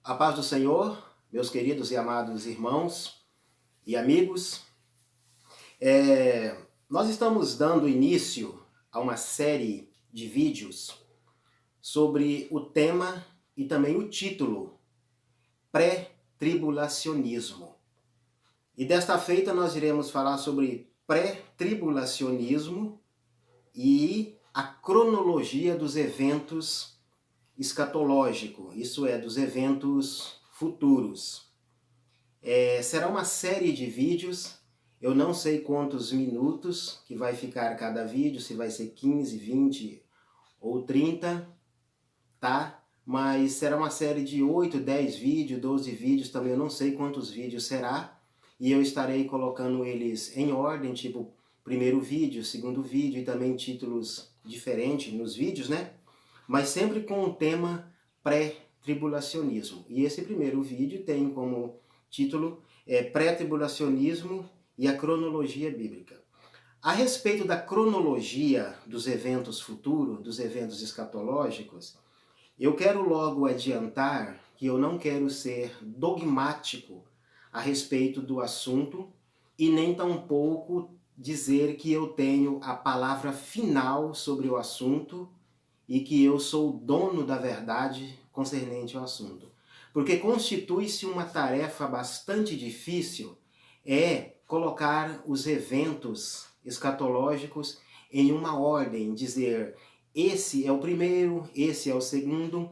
A paz do Senhor, meus queridos e amados irmãos e amigos. Nós estamos dando início a uma série de vídeos sobre o tema e também o título, pré-tribulacionismo. E desta feita nós iremos falar sobre pré-tribulacionismo e a cronologia dos eventos escatológico, isso é, dos eventos futuros. Será uma série de vídeos, eu não sei quantos minutos que vai ficar cada vídeo, se vai ser 15, 20 ou 30, tá? Mas será uma série de 8, 10 vídeos, 12 vídeos, também eu não sei quantos vídeos será, e eu estarei colocando eles em ordem, tipo primeiro vídeo, segundo vídeo, e também títulos diferentes nos vídeos, né? Mas sempre com o tema pré-tribulacionismo. E esse primeiro vídeo tem como título pré-tribulacionismo e a cronologia bíblica. A respeito da cronologia dos eventos futuros, dos eventos escatológicos, eu quero logo adiantar que eu não quero ser dogmático a respeito do assunto e nem tampouco dizer que eu tenho a palavra final sobre o assunto e que eu sou o dono da verdade concernente ao assunto. Porque constitui-se uma tarefa bastante difícil colocar os eventos escatológicos em uma ordem, dizer esse é o primeiro, esse é o segundo,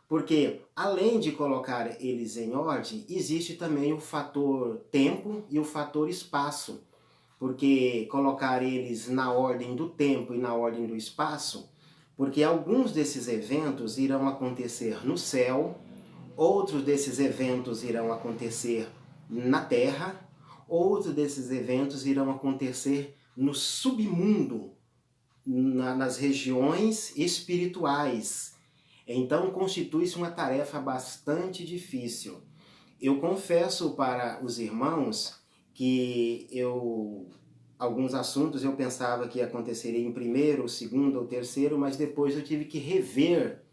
porque além de colocar eles em ordem, existe também o fator tempo e o fator espaço, porque colocar eles na ordem do tempo e na ordem do espaço, porque alguns desses eventos irão acontecer no céu, outros desses eventos irão acontecer na terra, outros desses eventos irão acontecer no submundo, nas regiões espirituais. Então constitui-se uma tarefa bastante difícil. Eu confesso para os irmãos que alguns assuntos eu pensava que aconteceria em primeiro, segundo ou terceiro, mas depois eu tive que rever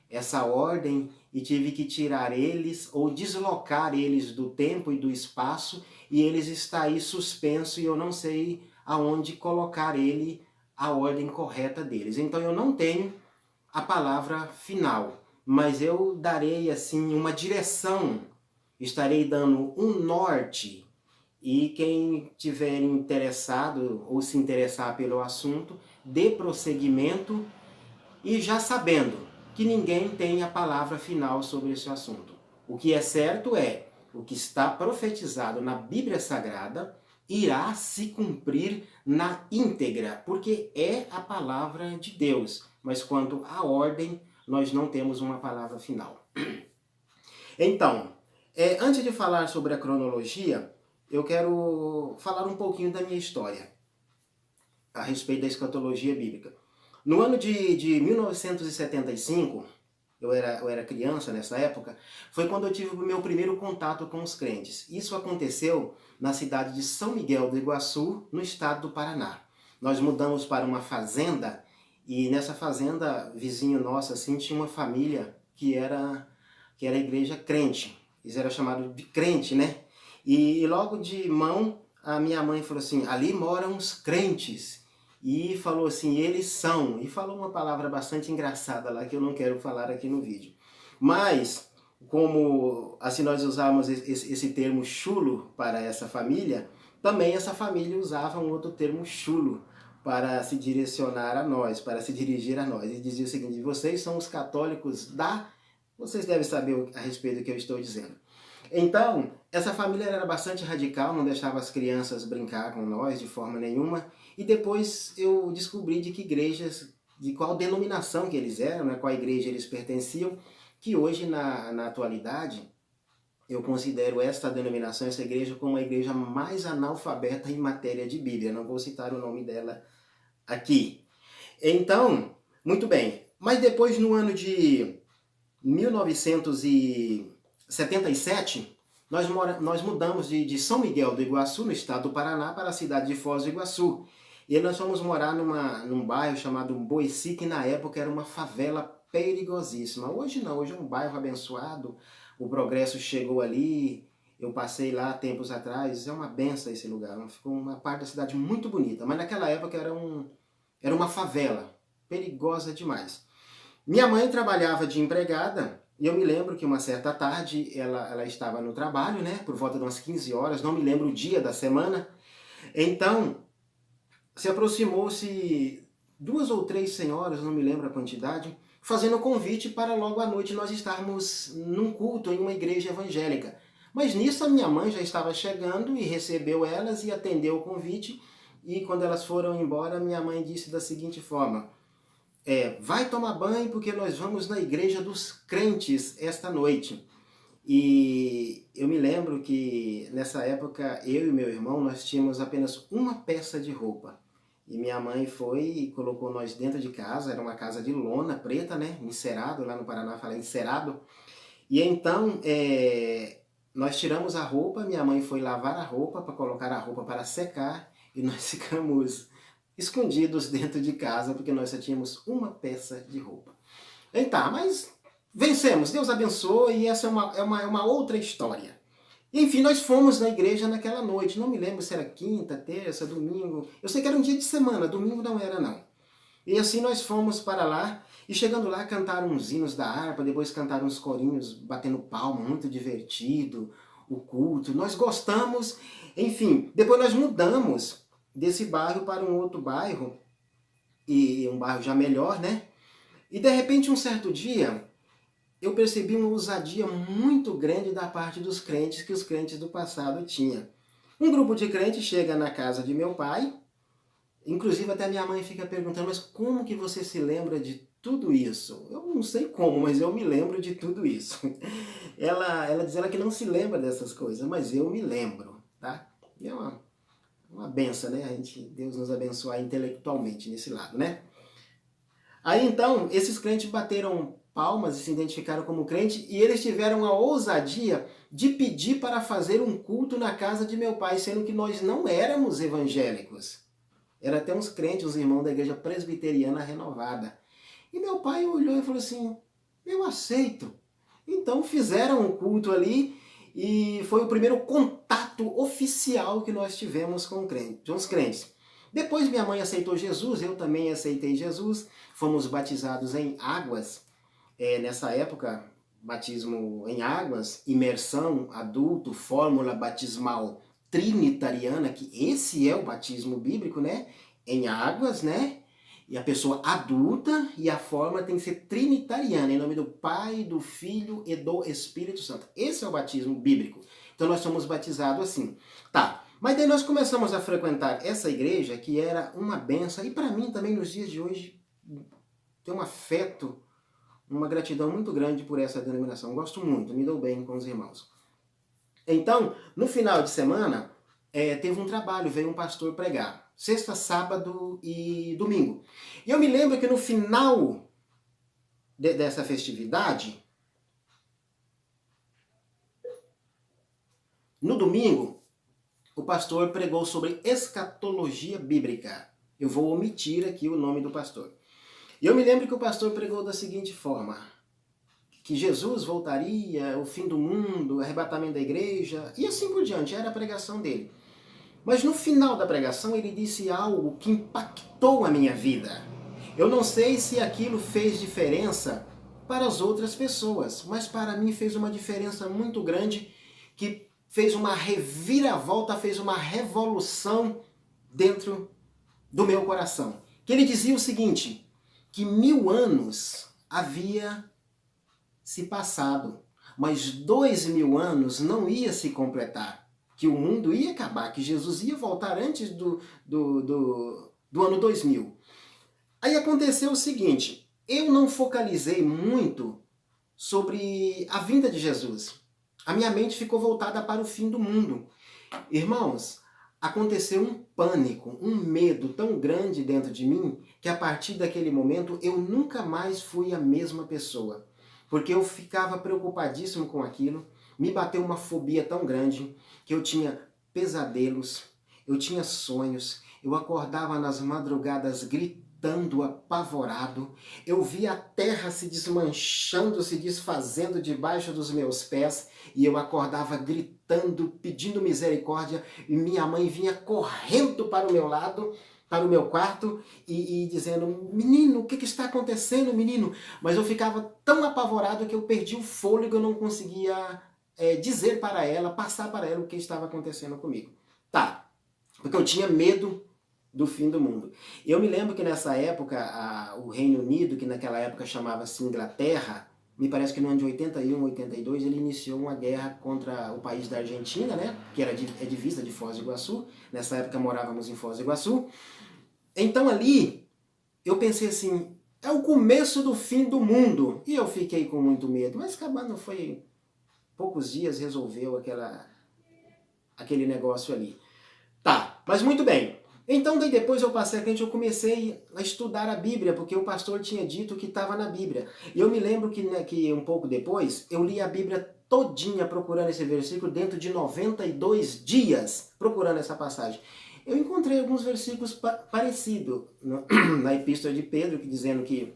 essa ordem e tive que tirar eles ou deslocar eles do tempo e do espaço, e eles estão aí suspensos e eu não sei aonde colocar a ordem correta deles. Então eu não tenho a palavra final, mas eu darei assim uma direção, estarei dando um norte. E quem tiver interessado ou se interessar pelo assunto, dê prosseguimento e já sabendo que ninguém tem a palavra final sobre esse assunto. O que é certo é, o que está profetizado na Bíblia Sagrada irá se cumprir na íntegra, porque é a palavra de Deus. Mas quanto à ordem, nós não temos uma palavra final. Então, antes de falar sobre a cronologia, eu quero falar um pouquinho da minha história a respeito da escatologia bíblica. No ano de 1975, eu era criança nessa época, foi quando eu tive o meu primeiro contato com os crentes. Isso aconteceu na cidade de São Miguel do Iguaçu, no estado do Paraná. Nós mudamos para uma fazenda e nessa fazenda, vizinho nosso, assim, tinha uma família que era igreja crente. Eles eram chamados de crente, né? E logo de mão, a minha mãe falou assim, ali moram os crentes. E falou assim, eles são. E falou uma palavra bastante engraçada lá, que eu não quero falar aqui no vídeo. Mas, como assim nós usávamos esse termo chulo para essa família, também essa família usava um outro termo chulo para se direcionar a nós, para se dirigir a nós. E dizia o seguinte, vocês são os católicos da... Vocês devem saber a respeito do que eu estou dizendo. Então, essa família era bastante radical, não deixava as crianças brincar com nós de forma nenhuma. E depois eu descobri de que igrejas, de qual denominação que eles eram, né, qual igreja eles pertenciam, que hoje, na atualidade, eu considero esta denominação, essa igreja, como a igreja mais analfabeta em matéria de Bíblia. Não vou citar o nome dela aqui. Então, muito bem. Mas depois, no ano de 1977, nós mudamos de São Miguel do Iguaçu, no estado do Paraná, para a cidade de Foz do Iguaçu. E nós fomos morar num bairro chamado Boici, que na época era uma favela perigosíssima. Hoje não, hoje é um bairro abençoado, o Progresso chegou ali, eu passei lá tempos atrás, é uma benção esse lugar, ficou uma parte da cidade muito bonita, mas naquela época era uma favela, perigosa demais. Minha mãe trabalhava de empregada, e eu me lembro que uma certa tarde ela estava no trabalho, né, por volta de umas 15 horas, não me lembro o dia da semana, então se aproximou-se 2 ou 3 senhoras, não me lembro a quantidade, fazendo convite para logo à noite nós estarmos num culto em uma igreja evangélica. Mas nisso a minha mãe já estava chegando e recebeu elas e atendeu o convite, e quando elas foram embora, minha mãe disse da seguinte forma: vai tomar banho porque nós vamos na igreja dos crentes esta noite. E eu me lembro que nessa época eu e meu irmão nós tínhamos apenas uma peça de roupa. E minha mãe foi e colocou nós dentro de casa, era uma casa de lona preta, né? Encerado, lá no Paraná fala encerado. E então nós tiramos a roupa, minha mãe foi lavar a roupa para colocar a roupa para secar e nós ficamos escondidos dentro de casa porque nós só tínhamos uma peça de roupa. Então, mas vencemos, Deus abençoe, e essa é uma outra história. Enfim, nós fomos na igreja naquela noite, não me lembro se era quinta, terça, domingo, eu sei que era um dia de semana, domingo não era não. E assim nós fomos para lá, e chegando lá cantaram uns hinos da harpa, depois cantaram uns corinhos batendo palma, muito divertido, o culto, nós gostamos, enfim, depois nós mudamos desse bairro para um outro bairro, e um bairro já melhor, né? E de repente, um certo dia, eu percebi uma ousadia muito grande da parte dos crentes que os crentes do passado tinham. Um grupo de crentes chega na casa de meu pai, inclusive até minha mãe fica perguntando, mas como que você se lembra de tudo isso? Eu não sei como, mas eu me lembro de tudo isso. Ela diz que não se lembra dessas coisas, mas eu me lembro, tá? E é uma benção, né? Deus nos abençoar intelectualmente nesse lado, né? Aí então, esses crentes bateram palmas e se identificaram como crente, e eles tiveram a ousadia de pedir para fazer um culto na casa de meu pai, sendo que nós não éramos evangélicos. Era até uns crentes, uns irmãos da igreja presbiteriana renovada. E meu pai olhou e falou assim, eu aceito. Então fizeram um culto ali, e foi o primeiro contato oficial que nós tivemos com os crentes. Depois minha mãe aceitou Jesus, eu também aceitei Jesus, fomos batizados em águas. Nessa época, batismo em águas, imersão, adulto, fórmula batismal trinitariana, que esse é o batismo bíblico, né? Em águas, né? E a pessoa adulta, e a forma tem que ser trinitariana, em nome do Pai, do Filho e do Espírito Santo. Esse é o batismo bíblico. Então nós somos batizados assim. Tá, mas daí nós começamos a frequentar essa igreja, que era uma benção, e para mim também nos dias de hoje tem um afeto, uma gratidão muito grande por essa denominação. Gosto muito, me dou bem com os irmãos. Então, no final de semana, teve um trabalho, veio um pastor pregar. Sexta, sábado e domingo. E eu me lembro que no final dessa festividade, no domingo, o pastor pregou sobre escatologia bíblica. Eu vou omitir aqui o nome do pastor. E eu me lembro que o pastor pregou da seguinte forma, que Jesus voltaria, o fim do mundo, o arrebatamento da igreja, e assim por diante, era a pregação dele. Mas no final da pregação ele disse algo que impactou a minha vida. Eu não sei se aquilo fez diferença para as outras pessoas, mas para mim fez uma diferença muito grande, que fez uma reviravolta, fez uma revolução dentro do meu coração. Que ele dizia o seguinte, que 1000 anos havia se passado, mas 2000 anos não ia se completar, que o mundo ia acabar, que Jesus ia voltar antes do ano 2000. Aí aconteceu o seguinte, eu não focalizei muito sobre a vinda de Jesus. A minha mente ficou voltada para o fim do mundo. Irmãos, aconteceu um pânico, um medo tão grande dentro de mim, que a partir daquele momento eu nunca mais fui a mesma pessoa. Porque eu ficava preocupadíssimo com aquilo, me bateu uma fobia tão grande, que eu tinha pesadelos, eu tinha sonhos, eu acordava nas madrugadas gritando, gritando apavorado, eu vi a terra se desmanchando, se desfazendo debaixo dos meus pés, e eu acordava gritando, pedindo misericórdia, e minha mãe vinha correndo para o meu lado, para o meu quarto, e dizendo, menino, o que está acontecendo, menino? Mas eu ficava tão apavorado que eu perdi o fôlego, eu não conseguia dizer para ela, passar para ela o que estava acontecendo comigo. Tá, porque eu tinha medo do fim do mundo. Eu me lembro que nessa época, o Reino Unido, que naquela época chamava-se Inglaterra, me parece que no ano de 81, 82, ele iniciou uma guerra contra o país da Argentina, né? Que era divisa de Foz do Iguaçu. Nessa época morávamos em Foz do Iguaçu. Então ali, eu pensei assim, é o começo do fim do mundo. E eu fiquei com muito medo, mas acabando foi poucos dias, resolveu aquele negócio ali. Tá, mas muito bem. Então, daí depois eu passei a frente, eu comecei a estudar a Bíblia, porque o pastor tinha dito que estava na Bíblia. E eu me lembro que, né, que um pouco depois, eu li a Bíblia todinha procurando esse versículo dentro de 92 dias, procurando essa passagem. Eu encontrei alguns versículos parecidos na Epístola de Pedro, dizendo que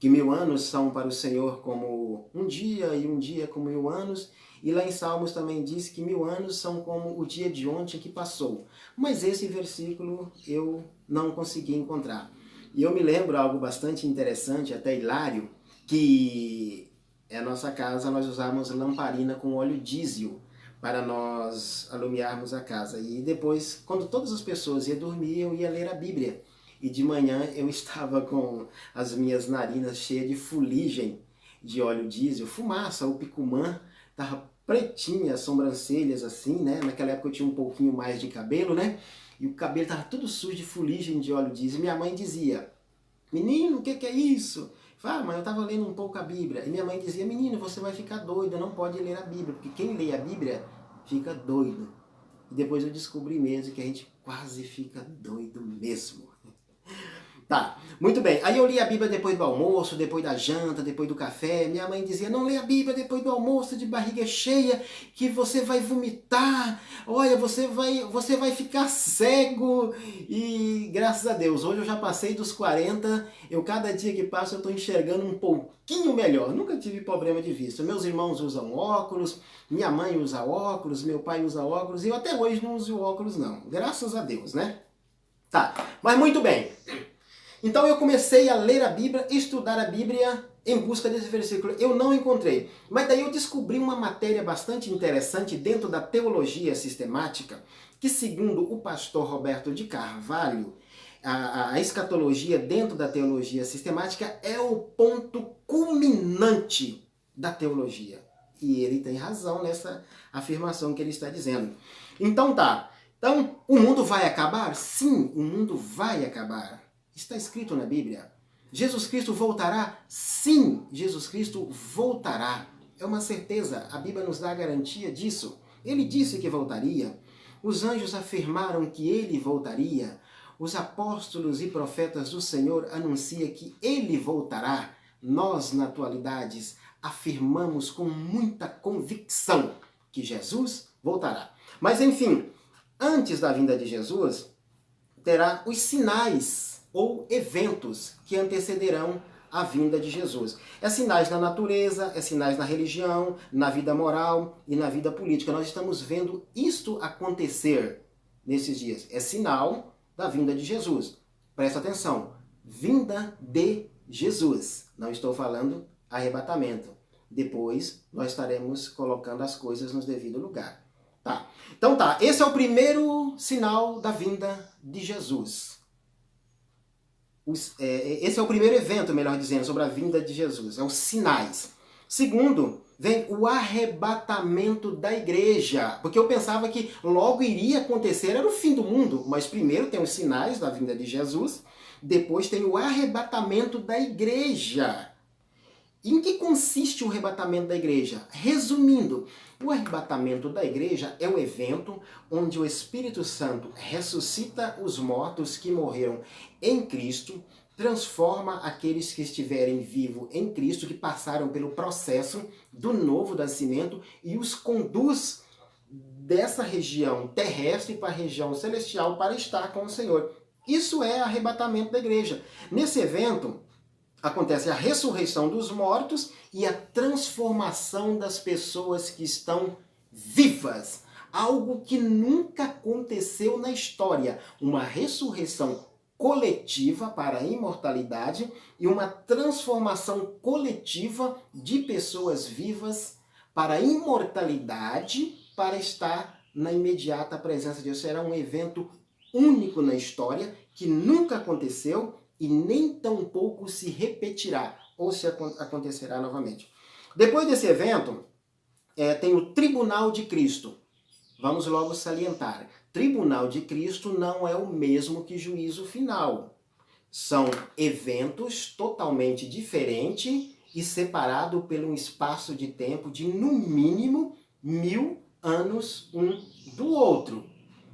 1000 anos são para o Senhor como um dia, e um dia como 1000 anos. E lá em Salmos também diz que 1000 anos são como o dia de ontem que passou. Mas esse versículo eu não consegui encontrar. E eu me lembro algo bastante interessante, até hilário, que na nossa casa nós usávamos lamparina com óleo diesel para nós alumiarmos a casa. E depois, quando todas as pessoas iam dormir, eu ia ler a Bíblia. E de manhã eu estava com as minhas narinas cheias de fuligem de óleo diesel, fumaça, o picumã, estava pretinha, as sobrancelhas assim, né? Naquela época eu tinha um pouquinho mais de cabelo, né? E o cabelo estava tudo sujo de fuligem de óleo diesel. Minha mãe dizia, menino, o que é isso? Eu falei, mãe, eu estava lendo um pouco a Bíblia. E minha mãe dizia, menino, você vai ficar doido, não pode ler a Bíblia, porque quem lê a Bíblia fica doido. E depois eu descobri mesmo que a gente quase fica doido mesmo. Tá, muito bem. Aí eu li a Bíblia depois do almoço, depois da janta, depois do café. Minha mãe dizia, não lê a Bíblia depois do almoço de barriga cheia, que você vai vomitar. Olha, você vai ficar cego. E graças a Deus, hoje eu já passei dos 40. Cada dia que passa eu estou enxergando um pouquinho melhor. Nunca tive problema de vista. Meus irmãos usam óculos, minha mãe usa óculos, meu pai usa óculos. E eu até hoje não uso óculos não. Graças a Deus, né? Tá, mas muito bem. Então eu comecei a ler a Bíblia, estudar a Bíblia em busca desse versículo. Eu não encontrei. Mas daí eu descobri uma matéria bastante interessante dentro da teologia sistemática, que segundo o pastor Roberto de Carvalho, a escatologia dentro da teologia sistemática é o ponto culminante da teologia. E ele tem razão nessa afirmação que ele está dizendo. Então tá. Então, o mundo vai acabar? Sim, o mundo vai acabar. Está escrito na Bíblia. Jesus Cristo voltará? Sim, Jesus Cristo voltará. É uma certeza, a Bíblia nos dá a garantia disso. Ele disse que voltaria. Os anjos afirmaram que ele voltaria. Os apóstolos e profetas do Senhor anunciam que ele voltará. Nós, na atualidade, afirmamos com muita convicção que Jesus voltará. Mas, enfim, antes da vinda de Jesus, terá os sinais ou eventos que antecederão a vinda de Jesus. É sinais na natureza, é sinais na religião, na vida moral e na vida política. Nós estamos vendo isto acontecer nesses dias. É sinal da vinda de Jesus. Presta atenção. Vinda de Jesus. Não estou falando arrebatamento. Depois nós estaremos colocando as coisas no devido lugar. Tá. Então tá, esse é o primeiro sinal da vinda de Jesus. Esse é o primeiro evento, melhor dizendo, sobre a vinda de Jesus. É os sinais. Segundo, vem o arrebatamento da igreja. Porque eu pensava que logo iria acontecer, era o fim do mundo. Mas primeiro tem os sinais da vinda de Jesus. Depois tem o arrebatamento da igreja. Em que consiste o arrebatamento da igreja? Resumindo, o arrebatamento da igreja é um evento onde o Espírito Santo ressuscita os mortos que morreram em Cristo, transforma aqueles que estiverem vivos em Cristo, que passaram pelo processo do novo nascimento e os conduz dessa região terrestre para a região celestial para estar com o Senhor. Isso é arrebatamento da igreja. Nesse evento, acontece a ressurreição dos mortos e a transformação das pessoas que estão vivas. Algo que nunca aconteceu na história. Uma ressurreição coletiva para a imortalidade e uma transformação coletiva de pessoas vivas para a imortalidade, para estar na imediata presença de Deus. Será um evento único na história que nunca aconteceu e nem tampouco se repetirá ou se acontecerá novamente. Depois desse evento, tem o Tribunal de Cristo. Vamos logo salientar. Tribunal de Cristo não é o mesmo que juízo final. São eventos totalmente diferentes e separados por um espaço de tempo de, no mínimo, 1000 anos um do outro.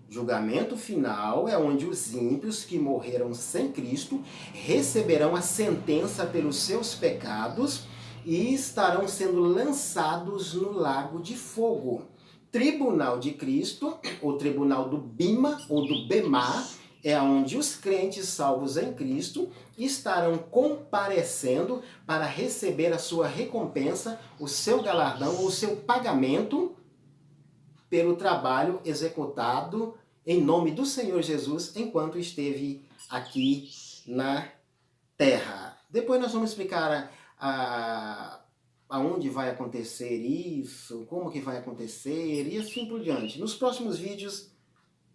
Julgamento final é onde os ímpios que morreram sem Cristo receberão a sentença pelos seus pecados e estarão sendo lançados no lago de fogo. Tribunal de Cristo, ou tribunal do Bima ou do Bema, é onde os crentes salvos em Cristo estarão comparecendo para receber a sua recompensa, o seu galardão ou o seu pagamento pelo trabalho executado em nome do Senhor Jesus enquanto esteve aqui na terra. Depois nós vamos explicar aonde vai acontecer isso, como que vai acontecer e assim por diante. Nos próximos vídeos,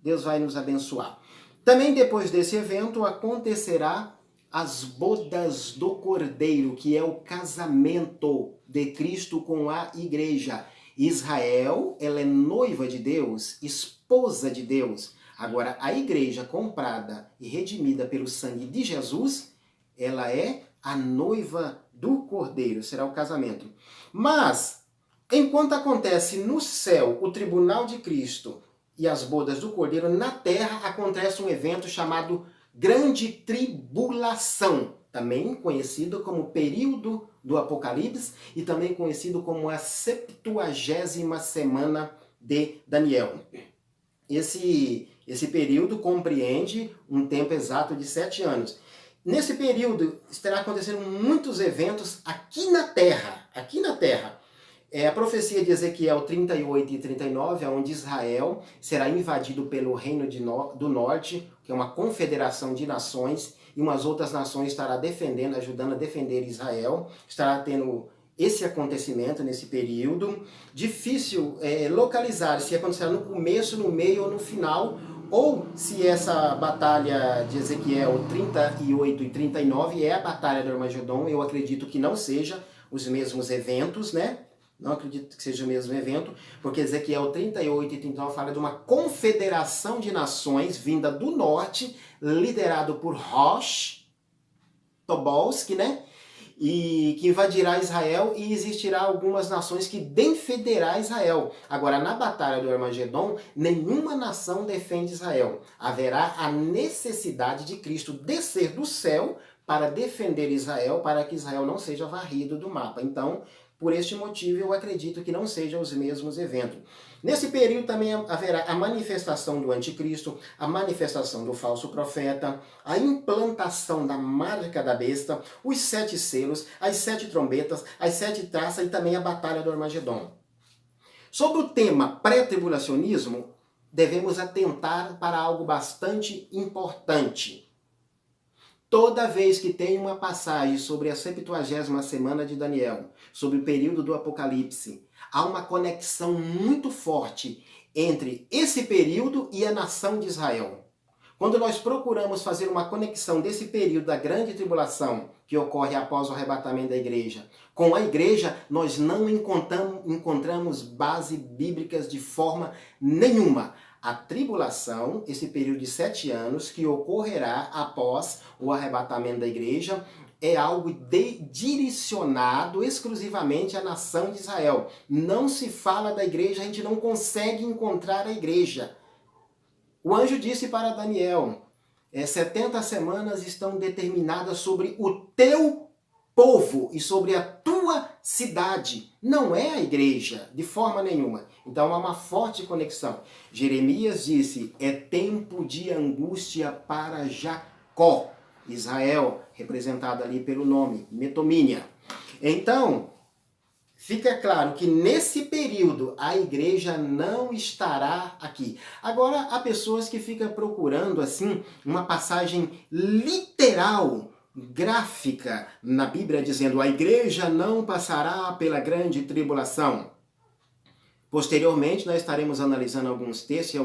Deus vai nos abençoar. Também depois desse evento acontecerá as bodas do Cordeiro, que é o casamento de Cristo com a igreja. Israel, ela é noiva de Deus, esposa de Deus. Agora, a igreja comprada e redimida pelo sangue de Jesus, ela é a noiva do Cordeiro, será o casamento. Mas, enquanto acontece no céu o tribunal de Cristo e as bodas do Cordeiro, na terra acontece um evento chamado Grande Tribulação, também conhecido como período do Apocalipse e também conhecido como a 70ª semana de Daniel. Esse período compreende um tempo exato de 7 anos. Nesse período estará acontecendo muitos eventos aqui na Terra. Aqui na Terra. A profecia de Ezequiel 38 e 39, onde Israel será invadido pelo Reino do Norte, que é uma confederação de nações, e umas outras nações estará defendendo, ajudando a defender Israel. Estará tendo esse acontecimento nesse período. Difícil localizar se acontecerá no começo, no meio ou no final, ou se essa batalha de Ezequiel 38 e 39 é a batalha do Armagedon. Eu acredito que não seja os mesmos eventos, né? Não acredito que seja o mesmo evento, porque Ezequiel 38 e 39 fala de uma confederação de nações vinda do norte, liderado por Rosh Tobolsky, né? E que invadirá Israel e existirá algumas nações que defenderá Israel. Agora, na batalha do Armagedon, nenhuma nação defende Israel. Haverá a necessidade de Cristo descer do céu para defender Israel, para que Israel não seja varrido do mapa. Então, por este motivo, eu acredito que não sejam os mesmos eventos. Nesse período também haverá a manifestação do anticristo, a manifestação do falso profeta, a implantação da marca da besta, os 7 selos, as 7 trombetas, as 7 taças e também a batalha do Armagedon. Sobre o tema pré-tribulacionismo, devemos atentar para algo bastante importante. Toda vez que tem uma passagem sobre a 70ª semana de Daniel, sobre o período do Apocalipse, há uma conexão muito forte entre esse período e a nação de Israel. Quando nós procuramos fazer uma conexão desse período da grande tribulação, que ocorre após o arrebatamento da igreja, com a igreja, nós não encontramos bases bíblicas de forma nenhuma. A tribulação, esse período de 7 anos, que ocorrerá após o arrebatamento da igreja, é algo direcionado exclusivamente à nação de Israel. Não se fala da igreja, a gente não consegue encontrar a igreja. O anjo disse para Daniel, 70 semanas estão determinadas sobre o teu povo e sobre a tua cidade, não é a igreja, de forma nenhuma. Então há uma forte conexão. Jeremias disse, é tempo de angústia para Jacó, Israel, representado ali pelo nome, Metomínia. Então, fica claro que nesse período a igreja não estará aqui. Agora, há pessoas que ficam procurando assim uma passagem literal, gráfica na Bíblia, dizendo a igreja não passará pela grande tribulação. Posteriormente, nós estaremos analisando alguns textos e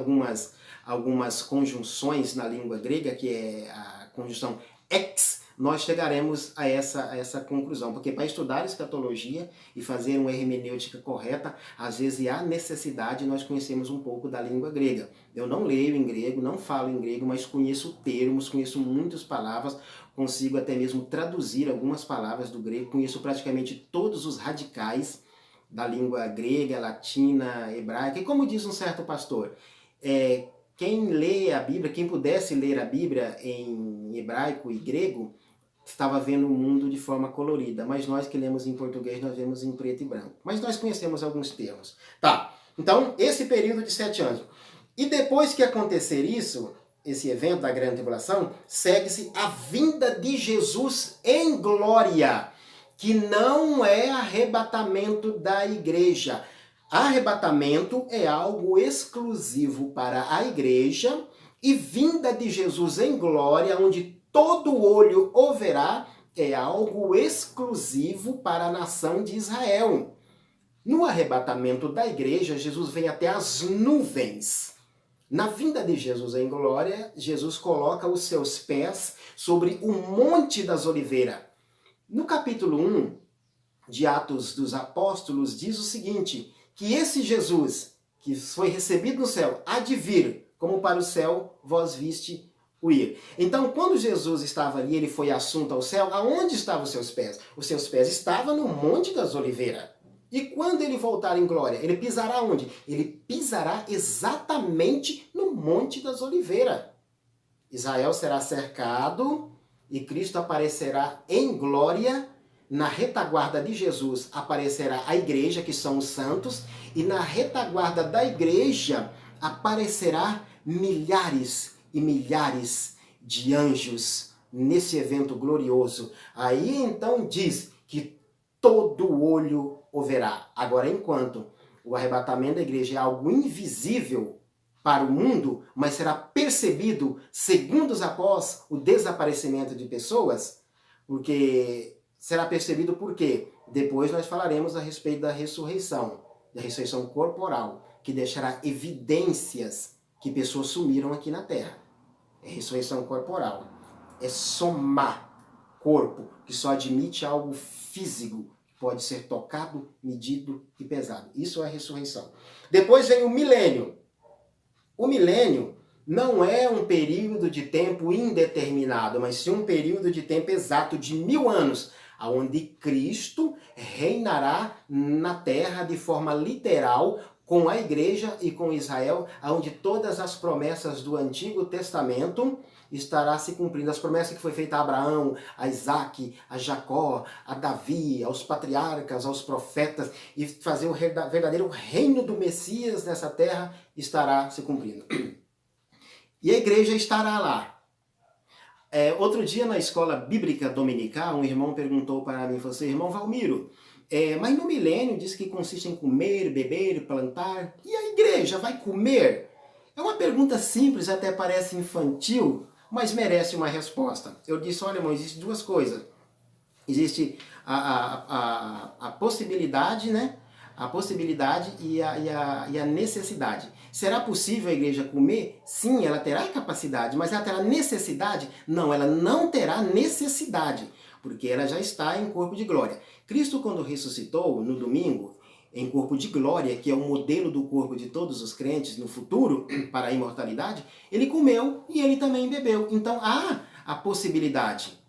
algumas conjunções na língua grega, que é a conjunção ex, nós chegaremos a essa conclusão. Porque para estudar escatologia e fazer uma hermenêutica correta, às vezes há necessidade de nós conhecermos um pouco da língua grega. Eu não leio em grego, não falo em grego, mas conheço termos, conheço muitas palavras, consigo até mesmo traduzir algumas palavras do grego, conheço praticamente todos os radicais da língua grega, latina, hebraica. E como diz um certo pastor, quem lê a Bíblia, quem pudesse ler a Bíblia em hebraico e grego, estava vendo o mundo de forma colorida. Mas nós que lemos em português, nós vemos em preto e branco. Mas nós conhecemos alguns termos. Tá, então esse período de 7 anos. E depois que acontecer isso, esse evento da grande tribulação, segue-se a vinda de Jesus em glória, que não é arrebatamento da igreja. Arrebatamento é algo exclusivo para a igreja, e vinda de Jesus em glória, onde todo olho o verá, é algo exclusivo para a nação de Israel. No arrebatamento da igreja, Jesus vem até as nuvens. Na vinda de Jesus em glória, Jesus coloca os seus pés sobre o Monte das Oliveiras. No capítulo 1 de Atos dos Apóstolos, diz o seguinte, que esse Jesus, que foi recebido no céu, há de vir, como para o céu vós viste o ir. Então, quando Jesus estava ali, ele foi assunto ao céu, aonde estavam os seus pés? Os seus pés estavam no Monte das Oliveiras. E quando ele voltar em glória, ele pisará onde? Ele pisará exatamente no Monte das Oliveiras. Israel será cercado e Cristo aparecerá em glória. Na retaguarda de Jesus aparecerá a igreja, que são os santos, e na retaguarda da igreja aparecerá milhares e milhares de anjos nesse evento glorioso. Aí então diz que todo olho o verá. Agora, enquanto o arrebatamento da igreja é algo invisível para o mundo, mas será percebido segundos após o desaparecimento de pessoas, porque será percebido por quê? Depois nós falaremos a respeito da ressurreição corporal, que deixará evidências que pessoas sumiram aqui na Terra. É ressurreição corporal. É somar corpo, que só admite algo físico, que pode ser tocado, medido e pesado. Isso é a ressurreição. Depois vem o milênio. O milênio não é um período de tempo indeterminado, mas sim um período de tempo exato de 1000 anos, onde Cristo reinará na terra de forma literal, com a igreja e com Israel, onde todas as promessas do Antigo Testamento estará se cumprindo. As promessas que foi feita a Abraão, a Isaac, a Jacó, a Davi, aos patriarcas, aos profetas, e fazer o verdadeiro reino do Messias nessa terra estará se cumprindo. E a igreja estará lá. Outro dia na escola bíblica dominical, um irmão perguntou para mim, falou assim, irmão Valmiro, mas no milênio diz que consiste em comer, beber, plantar, e a igreja vai comer? É uma pergunta simples, até parece infantil, mas merece uma resposta. Eu disse, olha irmão, existem duas coisas. Existe a possibilidade, né? A possibilidade e a necessidade. Será possível a igreja comer? Sim, ela terá capacidade, mas ela terá necessidade? Não, ela não terá necessidade, porque ela já está em corpo de glória. Cristo, quando ressuscitou no domingo, em corpo de glória, que é o modelo do corpo de todos os crentes no futuro, para a imortalidade, ele comeu e ele também bebeu. Então há a possibilidade,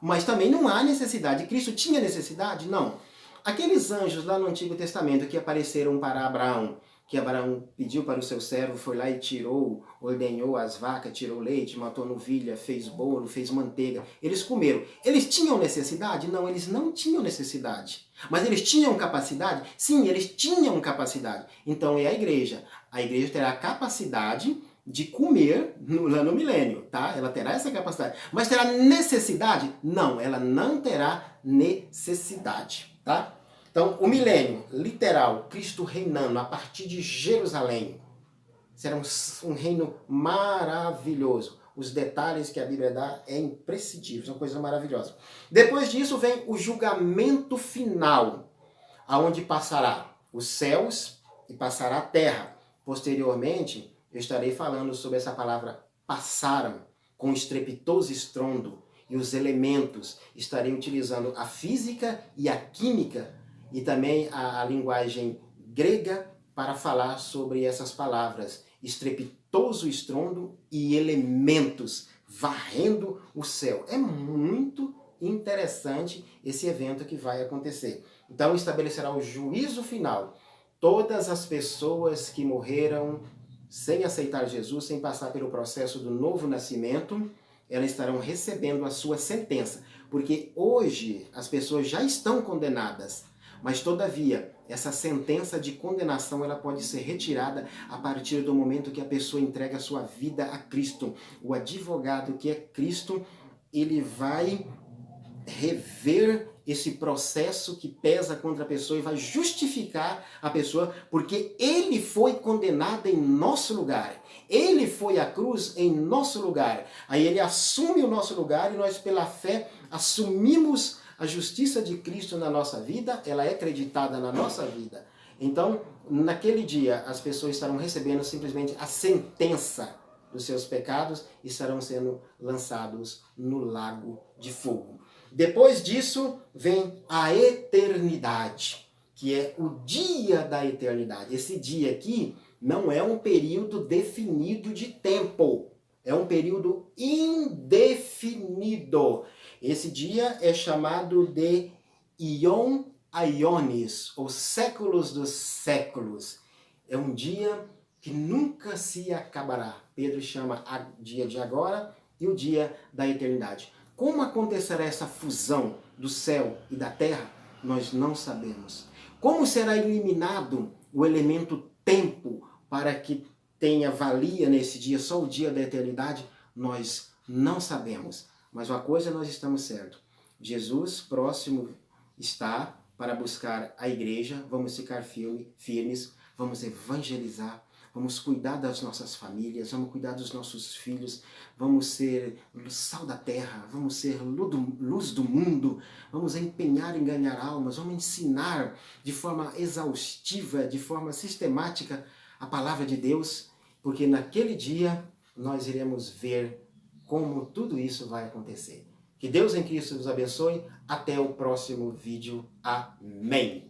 mas também não há necessidade. Cristo tinha necessidade? Não. Aqueles anjos lá no Antigo Testamento que apareceram para Abraão, que Abraão pediu para o seu servo, foi lá e tirou, ordenhou as vacas, tirou leite, matou novilha, fez bolo, fez manteiga. Eles comeram. Eles tinham necessidade? Não, eles não tinham necessidade. Mas eles tinham capacidade? Sim, eles tinham capacidade. Então é a igreja. A igreja terá a capacidade de comer lá no milênio, tá? Ela terá essa capacidade. Mas terá necessidade? Não, ela não terá necessidade, tá? Então, o milênio, literal, Cristo reinando a partir de Jerusalém, será um reino maravilhoso. Os detalhes que a Bíblia dá é imprescindível, são coisas maravilhosas. Depois disso vem o julgamento final, aonde passará os céus e passará a terra. Posteriormente, eu estarei falando sobre essa palavra passaram, com estrepitoso estrondo, e os elementos. Estarei utilizando a física e a química e também a linguagem grega para falar sobre essas palavras. Estrepitoso estrondo e elementos varrendo o céu. É muito interessante esse evento que vai acontecer. Então estabelecerá o juízo final. Todas as pessoas que morreram sem aceitar Jesus, sem passar pelo processo do novo nascimento, elas estarão recebendo a sua sentença. Porque hoje as pessoas já estão condenadas, mas todavia essa sentença de condenação ela pode ser retirada a partir do momento que a pessoa entrega a sua vida a Cristo. O advogado que é Cristo, ele vai rever esse processo que pesa contra a pessoa e vai justificar a pessoa, porque ele foi condenado em nosso lugar. Ele foi à cruz em nosso lugar. Aí ele assume o nosso lugar e nós, pela fé, assumimos a justiça de Cristo na nossa vida, ela é acreditada na nossa vida. Então, naquele dia, as pessoas estarão recebendo simplesmente a sentença dos seus pecados e estarão sendo lançados no lago de fogo. Depois disso, vem a eternidade, que é o dia da eternidade. Esse dia aqui não é um período definido de tempo, é um período indefinido. Esse dia é chamado de Ion Aiones, ou séculos dos séculos. É um dia que nunca se acabará. Pedro chama o dia de agora e o dia da eternidade. Como acontecerá essa fusão do céu e da terra? Nós não sabemos. Como será eliminado o elemento tempo para que tenha valia nesse dia, só o dia da eternidade? Nós não sabemos. Mas uma coisa nós estamos certos. Jesus próximo está para buscar a igreja. Vamos ficar firmes, vamos evangelizar, vamos cuidar das nossas famílias, vamos cuidar dos nossos filhos, vamos ser sal da terra, vamos ser luz do mundo, vamos empenhar em ganhar almas, vamos ensinar de forma exaustiva, de forma sistemática a palavra de Deus, porque naquele dia nós iremos ver como tudo isso vai acontecer. Que Deus em Cristo nos abençoe. Até o próximo vídeo. Amém.